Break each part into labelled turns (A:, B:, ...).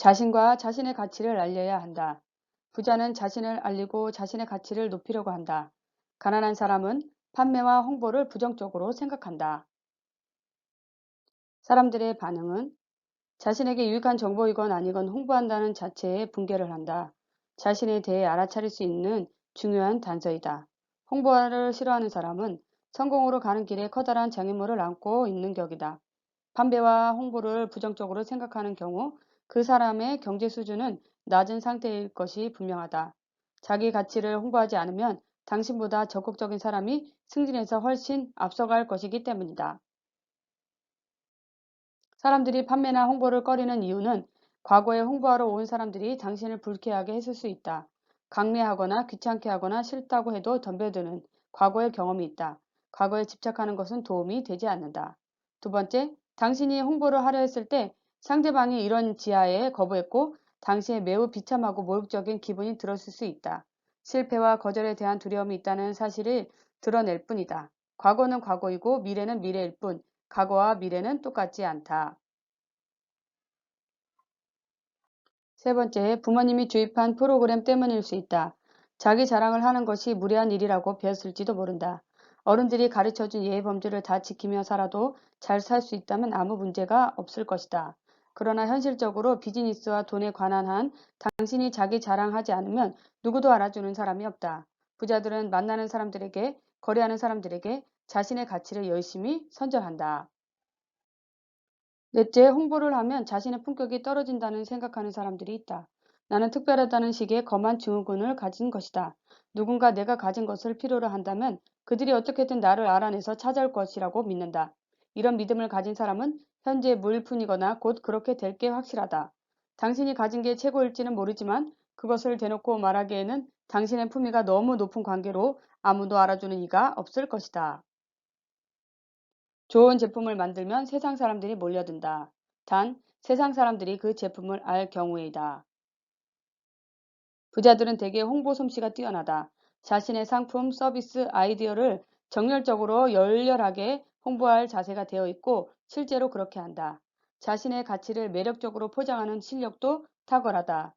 A: 자신과 자신의 가치를 알려야 한다. 부자는 자신을 알리고 자신의 가치를 높이려고 한다. 가난한 사람은 판매와 홍보를 부정적으로 생각한다. 사람들의 반응은 자신에게 유익한 정보이건 아니건 홍보한다는 자체에 붕괴를 한다. 자신에 대해 알아차릴 수 있는 중요한 단서이다. 홍보를 싫어하는 사람은 성공으로 가는 길에 커다란 장애물을 안고 있는 격이다. 판매와 홍보를 부정적으로 생각하는 경우 그 사람의 경제 수준은 낮은 상태일 것이 분명하다. 자기 가치를 홍보하지 않으면 당신보다 적극적인 사람이 승진해서 훨씬 앞서갈 것이기 때문이다. 사람들이 판매나 홍보를 꺼리는 이유는 과거에 홍보하러 온 사람들이 당신을 불쾌하게 했을 수 있다. 강매하거나 귀찮게 하거나 싫다고 해도 덤벼드는 과거의 경험이 있다. 과거에 집착하는 것은 도움이 되지 않는다. 두 번째, 당신이 홍보를 하려 했을 때 상대방이 이런 지하에 거부했고 당시에 매우 비참하고 모욕적인 기분이 들었을 수 있다. 실패와 거절에 대한 두려움이 있다는 사실을 드러낼 뿐이다. 과거는 과거이고 미래는 미래일 뿐, 과거와 미래는 똑같지 않다. 세 번째, 부모님이 주입한 프로그램 때문일 수 있다. 자기 자랑을 하는 것이 무례한 일이라고 배웠을지도 모른다. 어른들이 가르쳐준 예의 범주를 다 지키며 살아도 잘 살 수 있다면 아무 문제가 없을 것이다. 그러나 현실적으로 비즈니스와 돈에 관한 한 당신이 자기 자랑하지 않으면 누구도 알아주는 사람이 없다. 부자들은 만나는 사람들에게, 거래하는 사람들에게 자신의 가치를 열심히 선전한다. 넷째, 홍보를 하면 자신의 품격이 떨어진다는 생각하는 사람들이 있다. 나는 특별하다는 식의 거만 증후군을 가진 것이다. 누군가 내가 가진 것을 필요로 한다면 그들이 어떻게든 나를 알아내서 찾아올 것이라고 믿는다. 이런 믿음을 가진 사람은 현재 무일푼이거나 곧 그렇게 될 게 확실하다. 당신이 가진 게 최고일지는 모르지만 그것을 대놓고 말하기에는 당신의 품위가 너무 높은 관계로 아무도 알아주는 이가 없을 것이다. 좋은 제품을 만들면 세상 사람들이 몰려든다. 단, 세상 사람들이 그 제품을 알 경우이다. 부자들은 대개 홍보 솜씨가 뛰어나다. 자신의 상품, 서비스, 아이디어를 정열적으로 열렬하게 홍보할 자세가 되어 있고 실제로 그렇게 한다. 자신의 가치를 매력적으로 포장하는 실력도 탁월하다.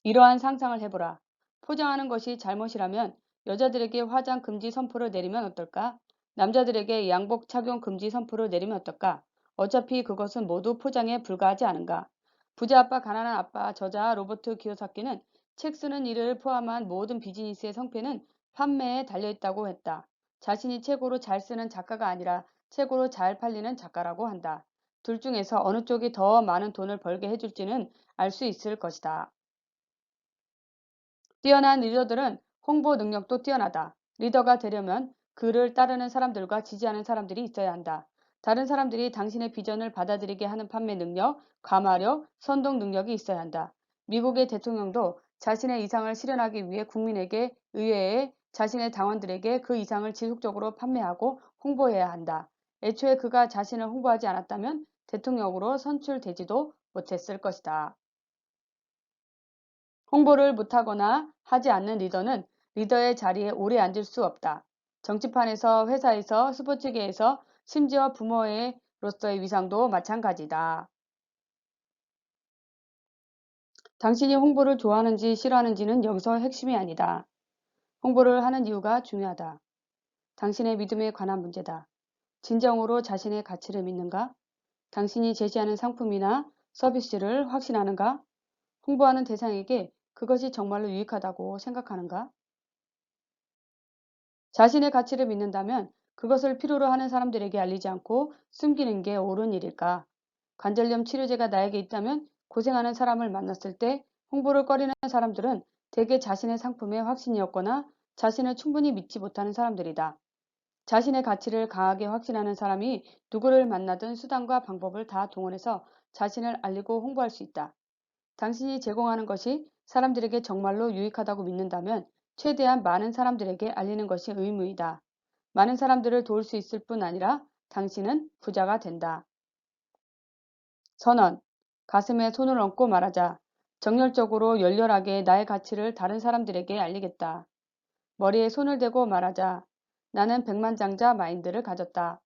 A: 이러한 상상을 해보라. 포장하는 것이 잘못이라면 여자들에게 화장 금지 선포를 내리면 어떨까? 남자들에게 양복 착용 금지 선포를 내리면 어떨까? 어차피 그것은 모두 포장에 불과하지 않은가? 부자 아빠, 가난한 아빠, 저자 로버트 키요사키는 책 쓰는 일을 포함한 모든 비즈니스의 성패는 판매에 달려있다고 했다. 자신이 최고로 잘 쓰는 작가가 아니라 최고로 잘 팔리는 작가라고 한다. 둘 중에서 어느 쪽이 더 많은 돈을 벌게 해줄지는 알 수 있을 것이다. 뛰어난 리더들은 홍보 능력도 뛰어나다. 리더가 되려면 그를 따르는 사람들과 지지하는 사람들이 있어야 한다. 다른 사람들이 당신의 비전을 받아들이게 하는 판매 능력, 감화력, 선동 능력이 있어야 한다. 미국의 대통령도 자신의 이상을 실현하기 위해 국민에게, 의회에, 자신의 당원들에게 그 이상을 지속적으로 판매하고 홍보해야 한다. 애초에 그가 자신을 홍보하지 않았다면 대통령으로 선출되지도 못했을 것이다. 홍보를 못하거나 하지 않는 리더는 리더의 자리에 오래 앉을 수 없다. 정치판에서, 회사에서, 스포츠계에서, 심지어 부모로서의 위상도 마찬가지다. 당신이 홍보를 좋아하는지 싫어하는지는 여기서 핵심이 아니다. 홍보를 하는 이유가 중요하다. 당신의 믿음에 관한 문제다. 진정으로 자신의 가치를 믿는가? 당신이 제시하는 상품이나 서비스를 확신하는가? 홍보하는 대상에게 그것이 정말로 유익하다고 생각하는가? 자신의 가치를 믿는다면 그것을 필요로 하는 사람들에게 알리지 않고 숨기는 게 옳은 일일까? 관절염 치료제가 나에게 있다면 고생하는 사람을 만났을 때 홍보를 꺼리는 사람들은 대개 자신의 상품에 확신이었거나 자신을 충분히 믿지 못하는 사람들이다. 자신의 가치를 강하게 확신하는 사람이 누구를 만나든 수단과 방법을 다 동원해서 자신을 알리고 홍보할 수 있다. 당신이 제공하는 것이 사람들에게 정말로 유익하다고 믿는다면 최대한 많은 사람들에게 알리는 것이 의무이다. 많은 사람들을 도울 수 있을 뿐 아니라 당신은 부자가 된다. 선언. 가슴에 손을 얹고 말하자. 정열적으로 열렬하게 나의 가치를 다른 사람들에게 알리겠다. 머리에 손을 대고 말하자. 나는 백만장자 마인드를 가졌다.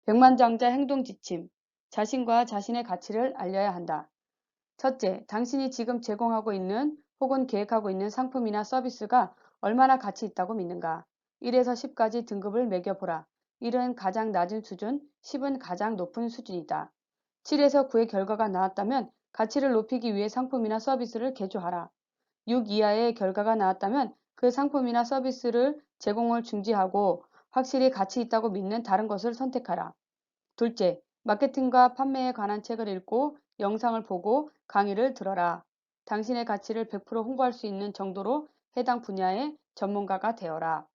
A: 백만장자 행동 지침. 자신과 자신의 가치를 알려야 한다. 첫째, 당신이 지금 제공하고 있는 혹은 계획하고 있는 상품이나 서비스가 얼마나 가치 있다고 믿는가? 1에서 10까지 등급을 매겨보라. 1은 가장 낮은 수준, 10은 가장 높은 수준이다. 7에서 9의 결과가 나왔다면 가치를 높이기 위해 상품이나 서비스를 개조하라. 6 이하의 결과가 나왔다면 그 상품이나 서비스를 제공을 중지하고 확실히 가치 있다고 믿는 다른 것을 선택하라. 둘째, 마케팅과 판매에 관한 책을 읽고 영상을 보고 강의를 들어라. 당신의 가치를 100% 홍보할 수 있는 정도로 해당 분야의 전문가가 되어라.